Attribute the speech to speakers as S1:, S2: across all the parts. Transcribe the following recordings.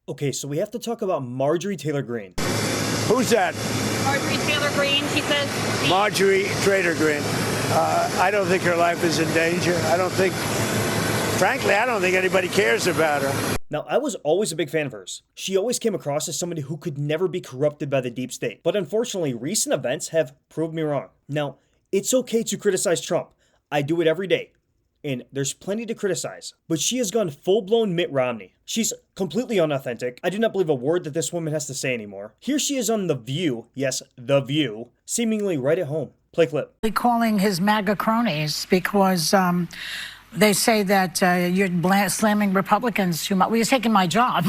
S1: Okay, so we have to talk about Marjorie Taylor Greene.
S2: Who's that?
S3: Marjorie Taylor Greene, she says.
S2: Marjorie Taylor Greene. I don't think her life is in danger. Frankly, I don't think anybody cares about her.
S1: Now, I was always a big fan of hers. She always came across as somebody who could never be corrupted by the deep state. But unfortunately, recent events have proved me wrong. Now, it's okay to criticize Trump. I do it every day. And there's plenty to criticize. But she has gone full-blown Mitt Romney. She's completely unauthentic. I do not believe a word that this woman has to say anymore. Here she is on The View, yes, The View, seemingly right at home. Play clip.
S4: Calling his MAGA cronies because they say that you're slamming Republicans too much. Well, you're taking my job.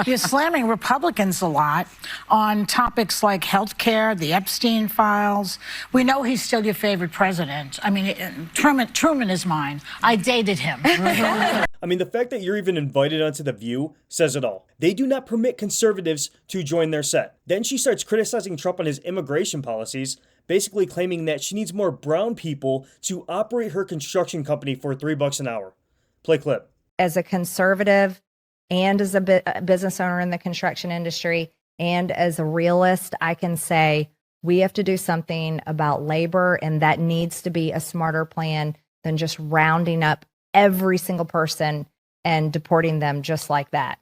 S4: You're slamming Republicans a lot on topics like health care, the Epstein files. We know he's still your favorite president. I mean, Truman is mine. I dated him.
S1: I mean, the fact that you're even invited onto The View says it all. They do not permit conservatives to join their set. Then she starts criticizing Trump on his immigration policies, basically claiming that she needs more brown people to operate her construction company for $3 an hour. Play clip.
S5: As a conservative and as a business owner in the construction industry and as a realist, I can say we have to do something about labor, and that needs to be a smarter plan than just rounding up every single person and deporting them just like that.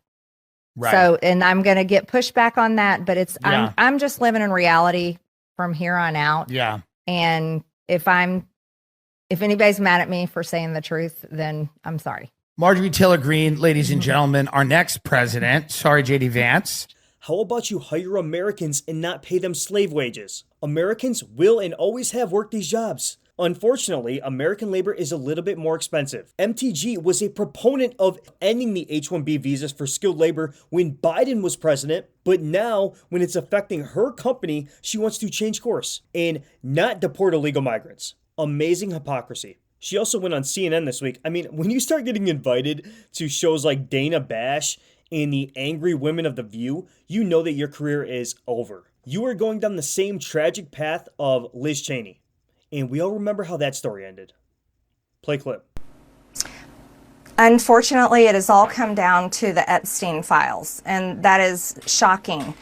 S6: Right.
S5: So, and I'm going to get pushback on that, but
S6: Yeah.
S5: I'm just living in reality from here on out.
S6: Yeah.
S5: And if anybody's mad at me for saying the truth, then I'm sorry.
S6: Marjorie Taylor Greene, ladies and gentlemen, our next president. Sorry, JD Vance.
S1: How about you hire Americans and not pay them slave wages? Americans will and always have worked these jobs. Unfortunately, American labor is a little bit more expensive. MTG was a proponent of ending the H-1B visas for skilled labor when Biden was president, but now when it's affecting her company, she wants to change course and not deport illegal migrants. Amazing hypocrisy. She also went on CNN this week. I mean, when you start getting invited to shows like Dana Bash and the Angry Women of The View, you know that your career is over. You are going down the same tragic path of Liz Cheney. And we all remember how that story ended. Play clip.
S7: Unfortunately, it has all come down to the Epstein files, and that is shocking.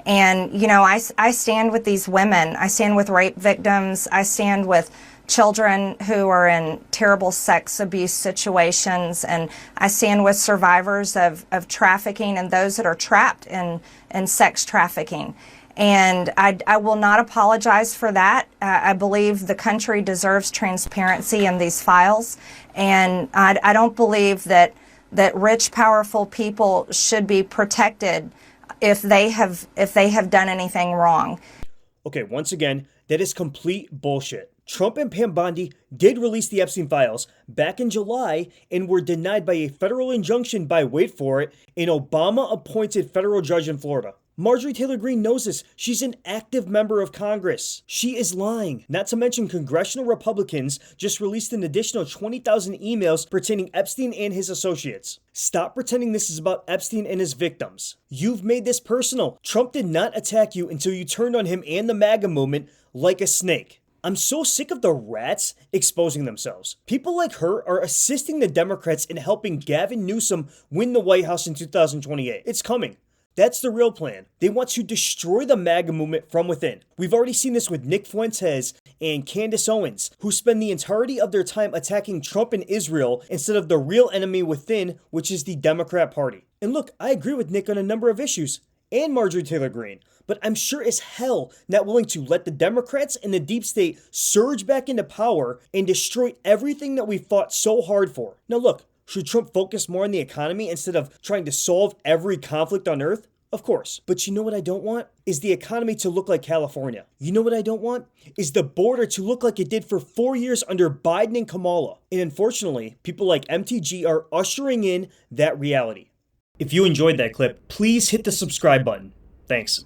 S7: And, you know, I stand with these women. I stand with rape victims. I stand with children who are in terrible sex abuse situations. And I stand with survivors of trafficking and those that are trapped in sex trafficking. And I will not apologize for that. I believe the country deserves transparency in these files. And I don't believe that rich, powerful people should be protected if they have done anything wrong.
S1: Okay, once again, that is complete bullshit. Trump and Pam Bondi did release the Epstein files back in July and were denied by a federal injunction by, wait for it, an Obama-appointed federal judge in Florida. Marjorie Taylor Greene knows this. She's an active member of Congress. She is lying. Not to mention, congressional Republicans just released an additional 20,000 emails pertaining Epstein and his associates. Stop pretending this is about Epstein and his victims. You've made this personal. Trump did not attack you until you turned on him and the MAGA movement like a snake. I'm so sick of the rats exposing themselves. People like her are assisting the Democrats in helping Gavin Newsom win the White House in 2028. It's coming. That's the real plan. They want to destroy the MAGA movement from within. We've already seen this with Nick Fuentes and Candace Owens, who spend the entirety of their time attacking Trump and Israel instead of the real enemy within, which is the Democrat Party. And look, I agree with Nick on a number of issues, and Marjorie Taylor Greene, but I'm sure as hell not willing to let the Democrats and the deep state surge back into power and destroy everything that we fought so hard for. Now look, should Trump focus more on the economy instead of trying to solve every conflict on earth? Of course. But you know what I don't want? Is the economy to look like California. You know what I don't want? Is the border to look like it did for 4 years under Biden and Kamala. And unfortunately, people like MTG are ushering in that reality. If you enjoyed that clip, please hit the subscribe button. Thanks.